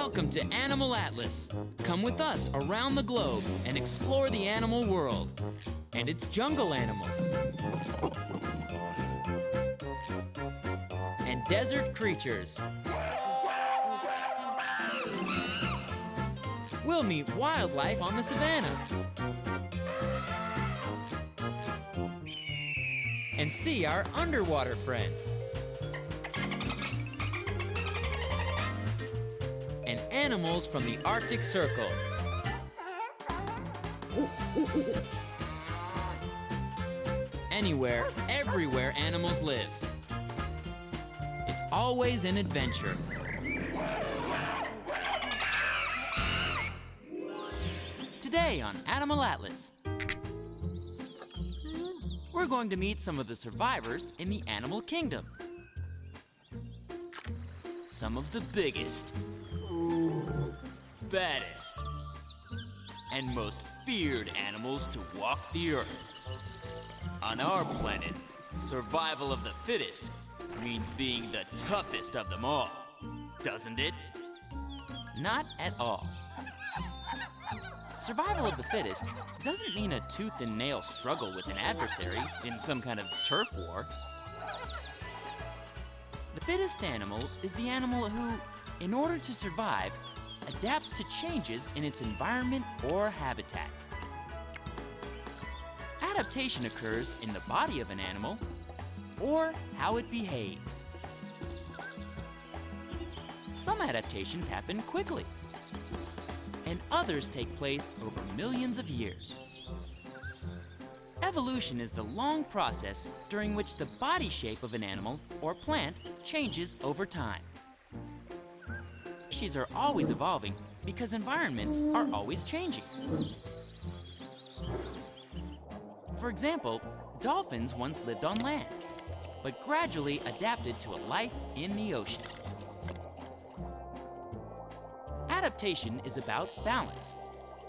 Welcome to Animal Atlas. Come with us around the globe and explore the animal world and its jungle animals and desert creatures. We'll meet wildlife on the savannah and see our underwater friends. And animals from the Arctic Circle. Anywhere, everywhere animals live. It's always an adventure. Today on Animal Atlas, we're going to meet some of the survivors in the animal kingdom. Some of the biggest, baddest, and most feared animals to walk the earth. On our planet, survival of the fittest means being the toughest of them all, doesn't it? Not at all. Survival of the fittest doesn't mean a tooth and nail struggle with an adversary in some kind of turf war. The fittest animal is the animal who, in order to survive, adapts to changes in its environment or habitat. Adaptation occurs in the body of an animal or how it behaves. Some adaptations happen quickly, and others take place over millions of years. Evolution is the long process during which the body shape of an animal or plant changes over time. Species are always evolving because environments are always changing. For example, dolphins once lived on land, but gradually adapted to a life in the ocean. Adaptation is about balance.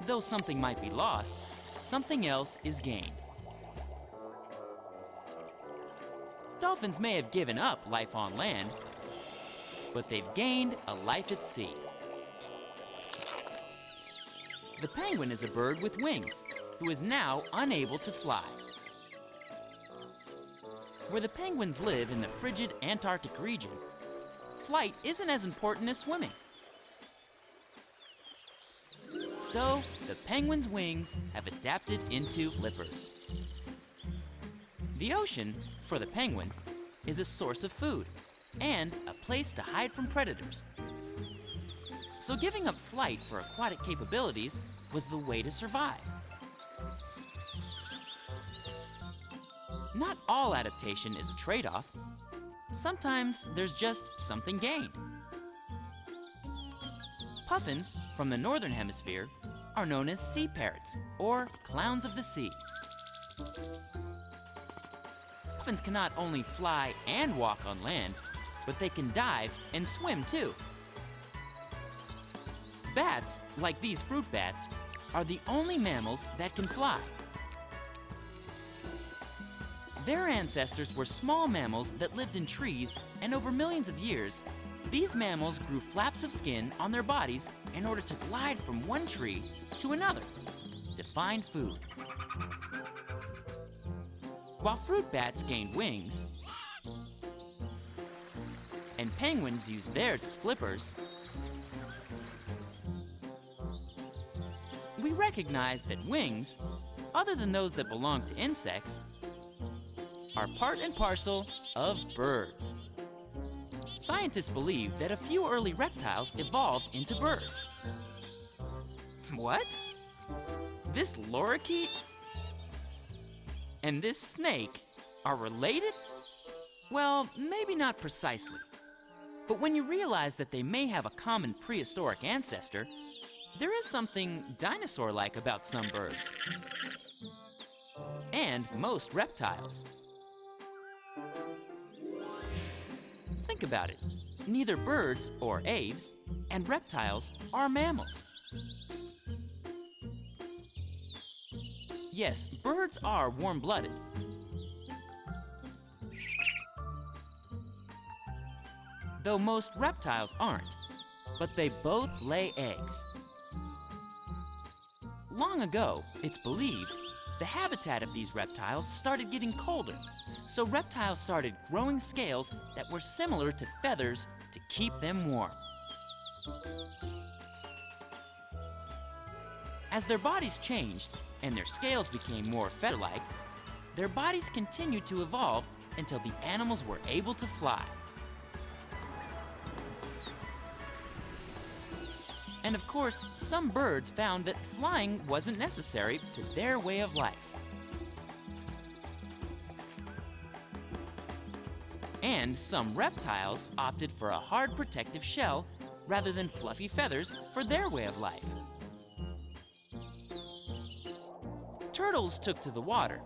Though something might be lost, something else is gained. Dolphins may have given up life on land, but they've gained a life at sea. The penguin is a bird with wings who is now unable to fly. Where the penguins live in the frigid Antarctic region, flight isn't as important as swimming. So, the penguin's wings have adapted into flippers. The ocean, for the penguin, is a source of food and a place to hide from predators. So giving up flight for aquatic capabilities was the way to survive. Not all adaptation is a trade-off. Sometimes there's just something gained. Puffins from the northern hemisphere are known as sea parrots or clowns of the sea. Puffins can not only fly and walk on land, but they can dive and swim too. Bats, like these fruit bats, are the only mammals that can fly. Their ancestors were small mammals that lived in trees, and over millions of years, these mammals grew flaps of skin on their bodies in order to glide from one tree to another to find food. While fruit bats gained wings, and penguins use theirs as flippers, we recognize that wings, other than those that belong to insects, are part and parcel of birds. Scientists believe that a few early reptiles evolved into birds. What? This lorikeet and this snake are related? Well, maybe not precisely. But when you realize that they may have a common prehistoric ancestor, there is something dinosaur-like about some birds. And most reptiles. Think about it. Neither birds, or aves, and reptiles are mammals. Yes, birds are warm-blooded. Though most reptiles aren't. but they both lay eggs. Long ago, it's believed, the habitat of these reptiles started getting colder, so reptiles started growing scales that were similar to feathers to keep them warm. As their bodies changed and their scales became more feather-like, their bodies continued to evolve until the animals were able to fly. And of course, some birds found that flying wasn't necessary to their way of life. And some reptiles opted for a hard protective shell rather than fluffy feathers for their way of life. Turtles took to the water,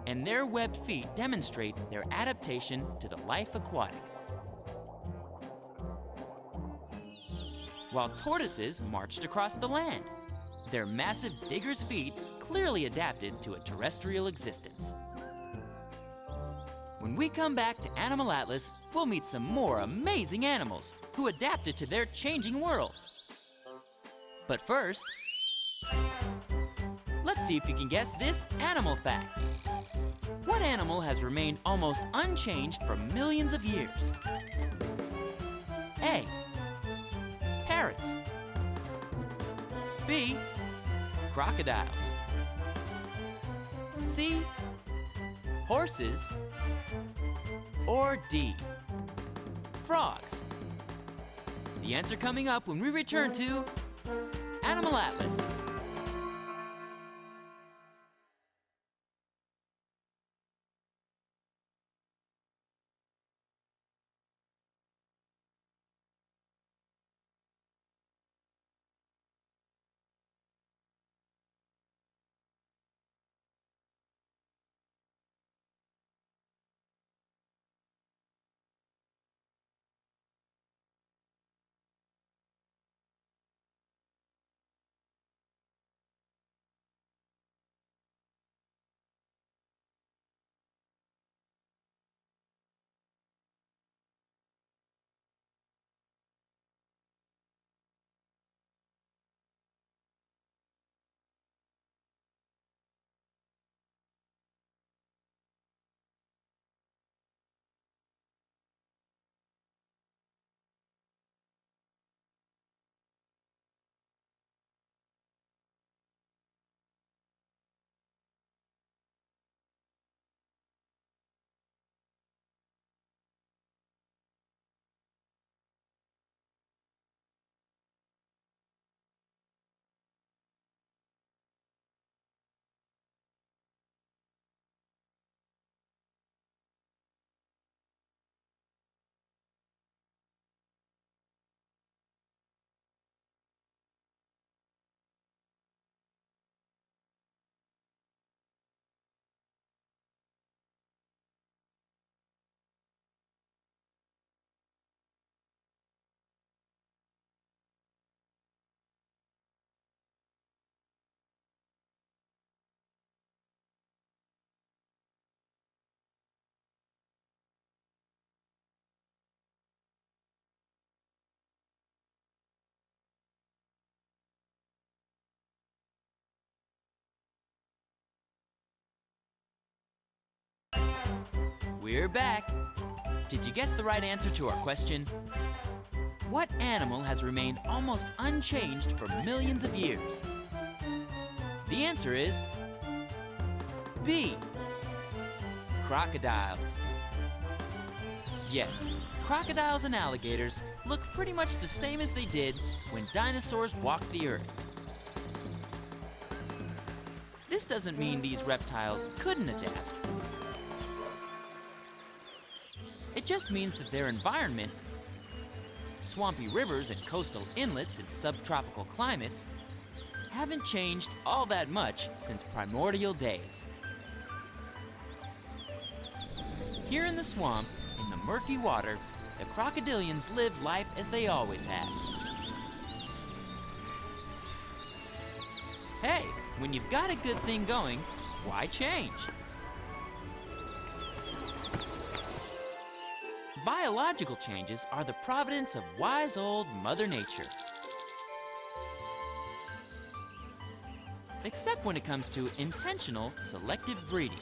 and their webbed feet demonstrate their adaptation to the life aquatic. While tortoises marched across the land, their massive digger's feet clearly adapted to a terrestrial existence. When we come back to Animal Atlas, we'll meet some more amazing animals who adapted to their changing world. But first, let's see if you can guess this animal fact. What animal has remained almost unchanged for millions of years? A. Parrots. B. Crocodiles. C. Horses. Or D. Frogs. The answer coming up when we return to Animal Atlas. We're back. Did you guess the right answer to our question? What animal has remained almost unchanged for millions of years? The answer is B. Crocodiles. Yes, crocodiles and alligators look pretty much the same as they did when dinosaurs walked the earth. This doesn't mean these reptiles couldn't adapt. It just means that their environment, swampy rivers and coastal inlets in subtropical climates, haven't changed all that much since primordial days. Here in the swamp, in the murky water, the crocodilians live life as they always have. Hey, when you've got a good thing going, why change? By biological changes are the providence of wise old Mother Nature. Except when it comes to intentional selective breeding.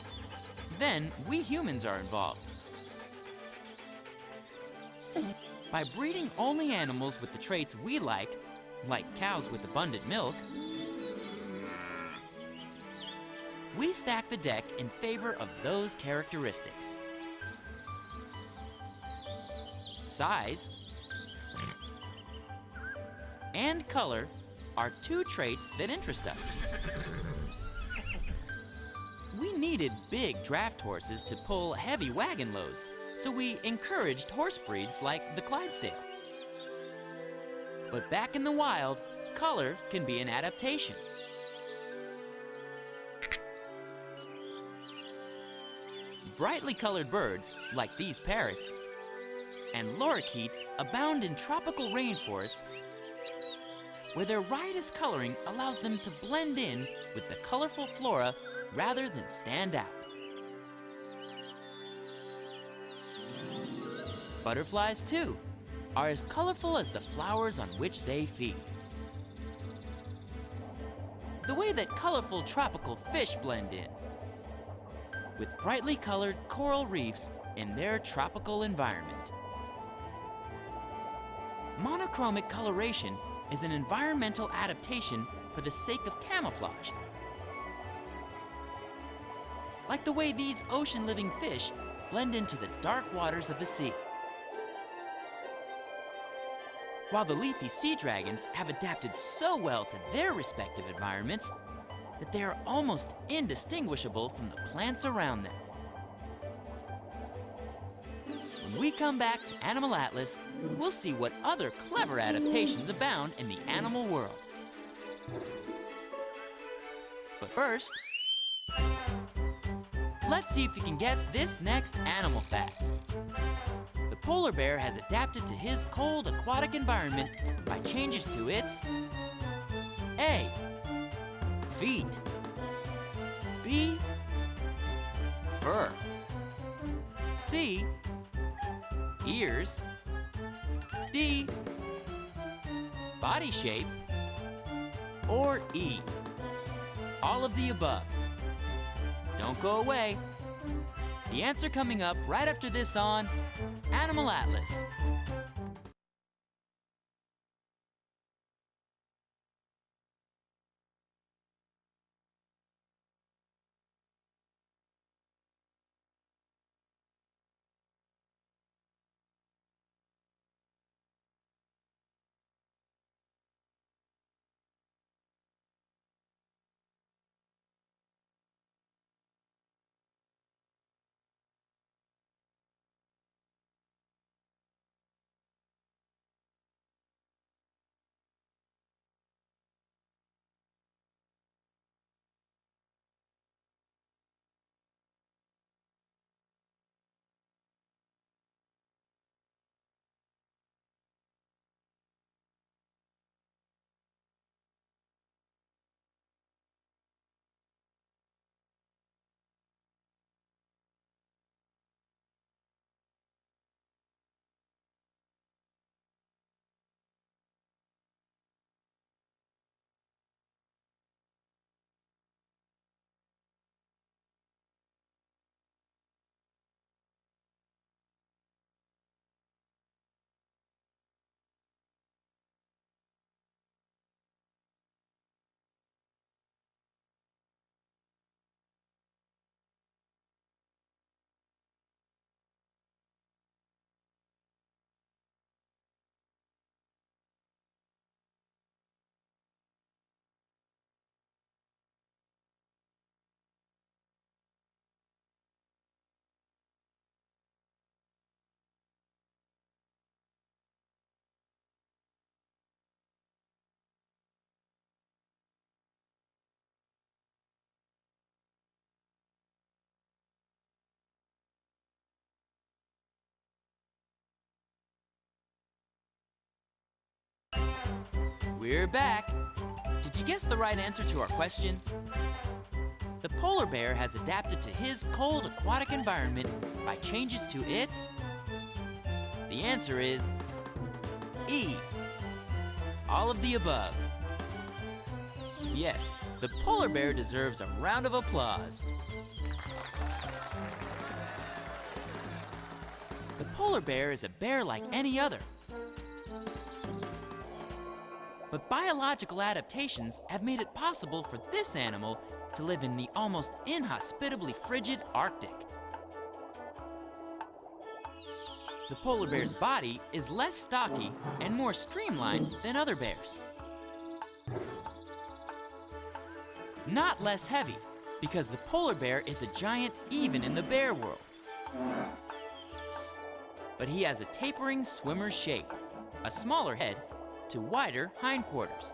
Then we humans are involved. By breeding only animals with the traits we like cows with abundant milk, we stack the deck in favor of those characteristics. Size and color are two traits that interest us. We needed big draft horses to pull heavy wagon loads, so we encouraged horse breeds like the Clydesdale. But back in the wild, color can be an adaptation. Brightly colored birds, like these parrots, and lorikeets abound in tropical rainforests where their riotous coloring allows them to blend in with the colorful flora rather than stand out. Butterflies, too, are as colorful as the flowers on which they feed. The way that colorful tropical fish blend in with brightly colored coral reefs in their tropical environment. Monochromic coloration is an environmental adaptation for the sake of camouflage. Like the way these ocean-living fish blend into the dark waters of the sea. While the leafy sea dragons have adapted so well to their respective environments that they are almost indistinguishable from the plants around them. When we come back to Animal Atlas, we'll see what other clever adaptations abound in the animal world. But first, let's see if you can guess this next animal fact. The polar bear has adapted to his cold aquatic environment by changes to its A. feet, B. fur, C. ears, D. body shape, or E. all of the above. Don't go away. The answer coming up right after this on Animal Atlas. We're back. Did you guess the right answer to our question? The polar bear has adapted to his cold aquatic environment by changes to its The answer is E, all of the above. Yes, the polar bear deserves a round of applause. The polar bear is a bear like any other. But biological adaptations have made it possible for this animal to live in the almost inhospitably frigid Arctic. The polar bear's body is less stocky and more streamlined than other bears. Not less heavy, because the polar bear is a giant even in the bear world. But he has a tapering swimmer's shape, a smaller head to wider hindquarters.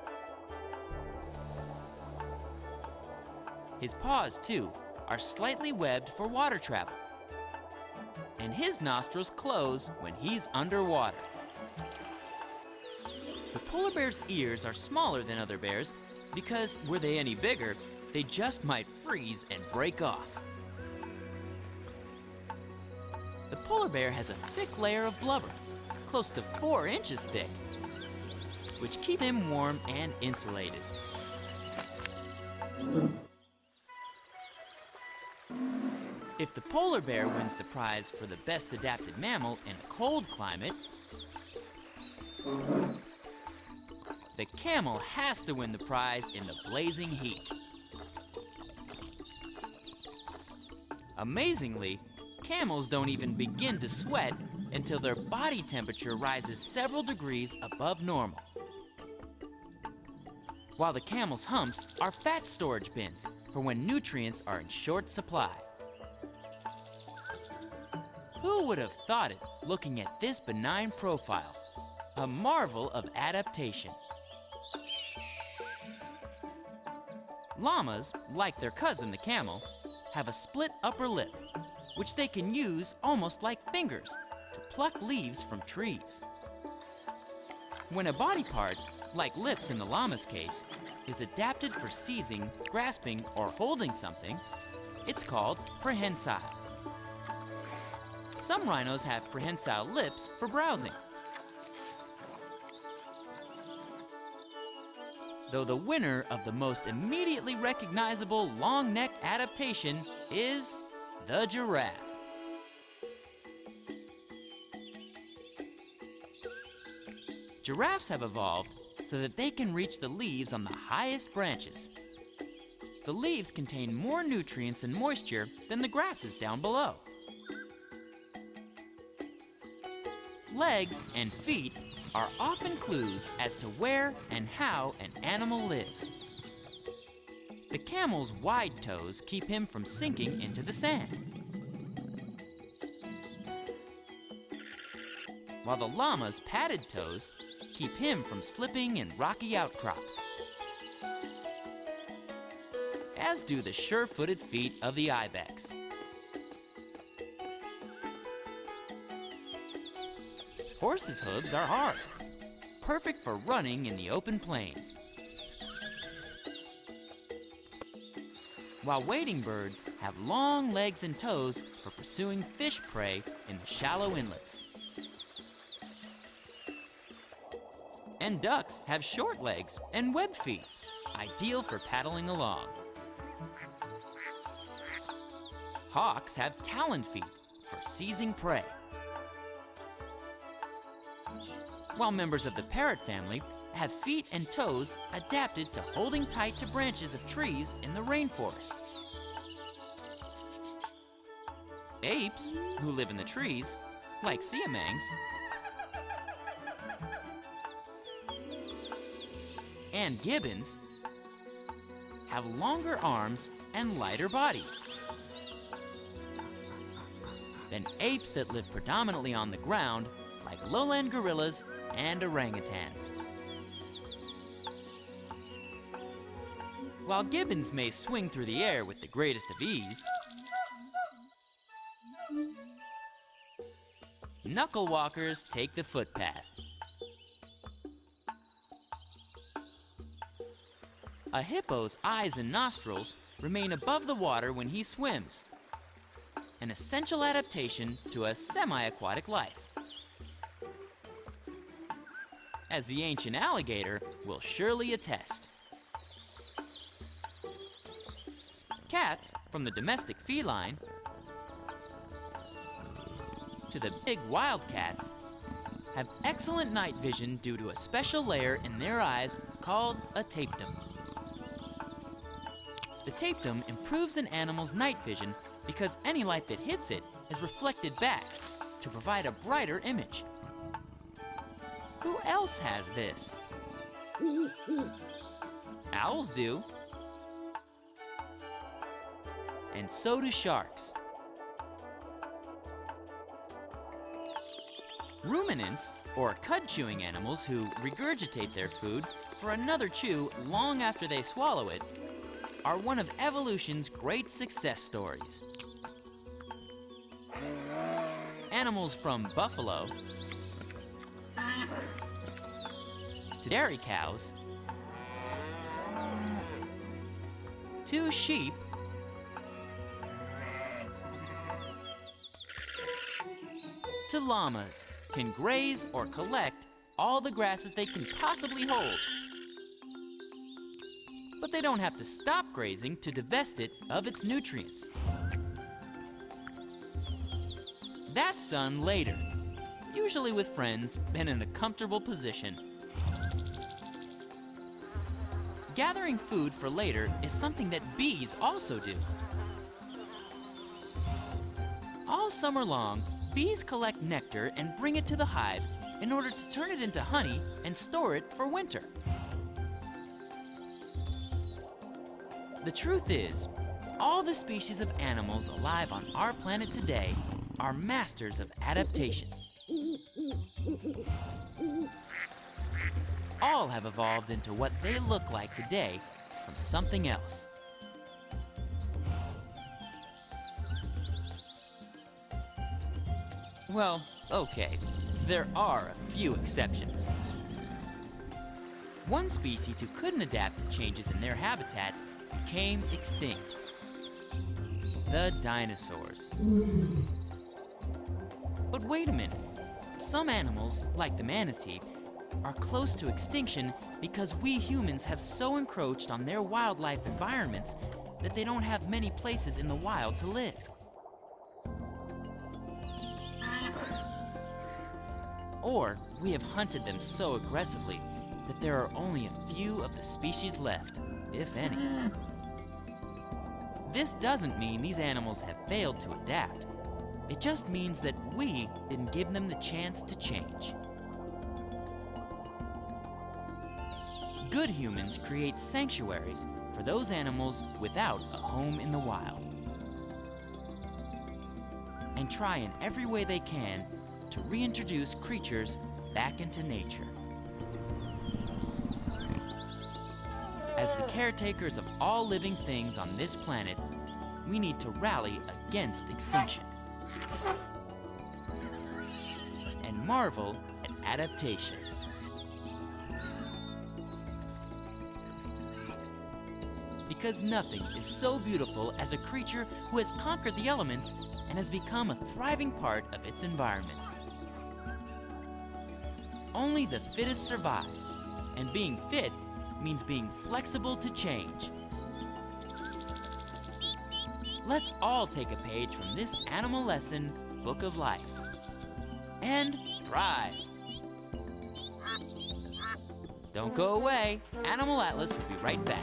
His paws, too, are slightly webbed for water travel. And his nostrils close when he's underwater. The polar bear's ears are smaller than other bears because, were they any bigger, they just might freeze and break off. The polar bear has a thick layer of blubber, close to 4 inches thick, which keeps him warm and insulated. If the polar bear wins the prize for the best adapted mammal in a cold climate, the camel has to win the prize in the blazing heat. Amazingly, camels don't even begin to sweat until their body temperature rises several degrees above normal. While the camel's humps are fat storage bins for when nutrients are in short supply. Who would have thought it looking at this benign profile? A marvel of adaptation. Llamas, like their cousin the camel, have a split upper lip, which they can use almost like fingers to pluck leaves from trees. When a body part, like lips in the llama's case, is adapted for seizing, grasping, or holding something, it's called prehensile. Some rhinos have prehensile lips for browsing. Though the winner of the most immediately recognizable long neck adaptation is the giraffe. Giraffes have evolved so that they can reach the leaves on the highest branches. The leaves contain more nutrients and moisture than the grasses down below. Legs and feet are often clues as to where and how an animal lives. The camel's wide toes keep him from sinking into the sand, while the llama's padded toes keep him from slipping in rocky outcrops, as do the sure-footed feet of the ibex. Horses' hooves are hard, perfect for running in the open plains. While wading birds have long legs and toes for pursuing fish prey in the shallow inlets. And ducks have short legs and webbed feet, ideal for paddling along. Hawks have taloned feet for seizing prey. While members of the parrot family have feet and toes adapted to holding tight to branches of trees in the rainforest. Apes, who live in the trees, like siamangs, and gibbons, have longer arms and lighter bodies than apes that live predominantly on the ground, like lowland gorillas and orangutans. While gibbons may swing through the air with the greatest of ease, knuckle walkers take the footpath. A hippo's eyes and nostrils remain above the water when he swims, an essential adaptation to a semi-aquatic life. as the ancient alligator will surely attest. Cats, from the domestic feline to the big wild cats, have excellent night vision due to a special layer in their eyes called a tapetum. The tapetum improves an animal's night vision because any light that hits it is reflected back to provide a brighter image. Who else has this? Owls do. And so do sharks. Ruminants, or cud-chewing animals who regurgitate their food for another chew long after they swallow it, are one of evolution's great success stories. Animals from buffalo to dairy cows to sheep to llamas can graze or collect all the grasses they can possibly hold. But they don't have to stop grazing to divest it of its nutrients. That's done later, usually with friends and in a comfortable position. Gathering food for later is something that bees also do. All summer long, bees collect nectar and bring it to the hive in order to turn it into honey and store it for winter. The truth is, all the species of animals alive on our planet today are masters of adaptation. All have evolved into what they look like today from something else. Well, okay, there are a few exceptions. One species who couldn't adapt to changes in their habitat became extinct: the dinosaurs. But wait a minute. Some animals, like the manatee, are close to extinction because we humans have so encroached on their wildlife environments that they don't have many places in the wild to live. Or we have hunted them so aggressively that there are only a few of the species left, if any. This doesn't mean these animals have failed to adapt. It just means that we didn't give them the chance to change. Good humans create sanctuaries for those animals without a home in the wild, and try in every way they can to reintroduce creatures back into nature. As the caretakers of all living things on this planet, we need to rally against extinction and marvel at adaptation. Because nothing is so beautiful as a creature who has conquered the elements and has become a thriving part of its environment. Only the fittest survive, and being fit means being flexible to change. Let's all take a page from this animal lesson book of life and thrive. Don't go away. Animal Atlas will be right back.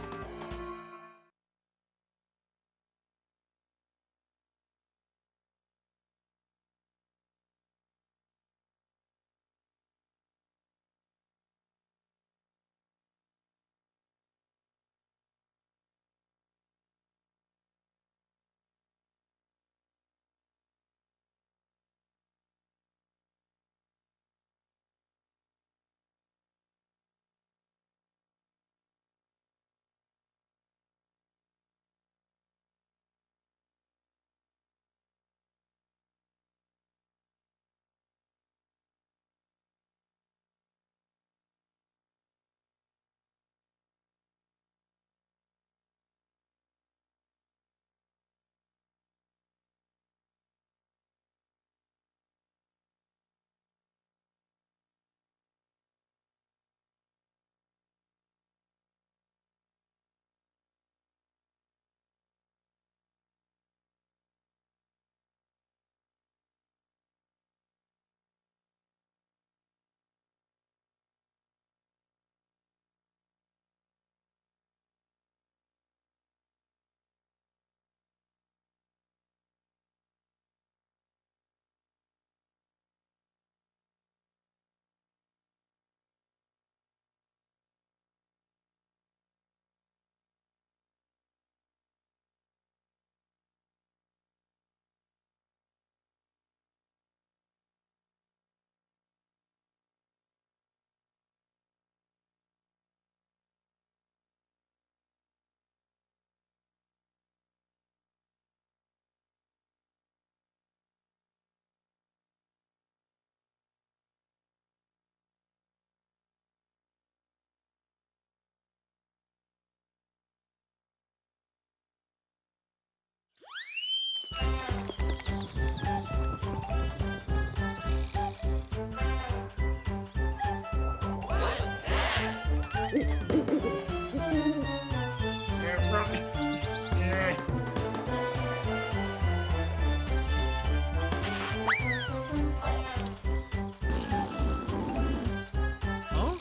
Huh?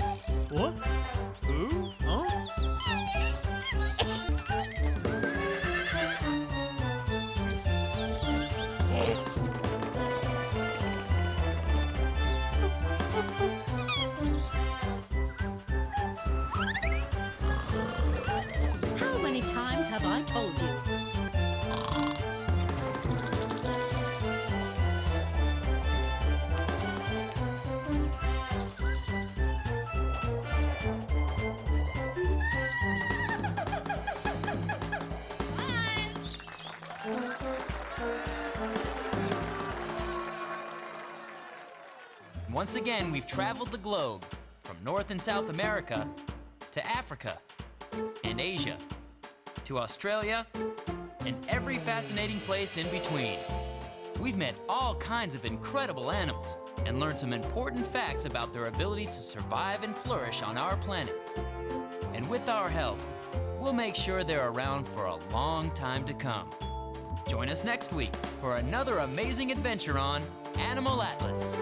What? Who? Huh? How many times have I told you? Once again, we've traveled the globe from North and South America to Africa and Asia to Australia and every fascinating place in between. We've met all kinds of incredible animals and learned some important facts about their ability to survive and flourish on our planet. And with our help, we'll make sure they're around for a long time to come. Join us next week for another amazing adventure on Animal Atlas.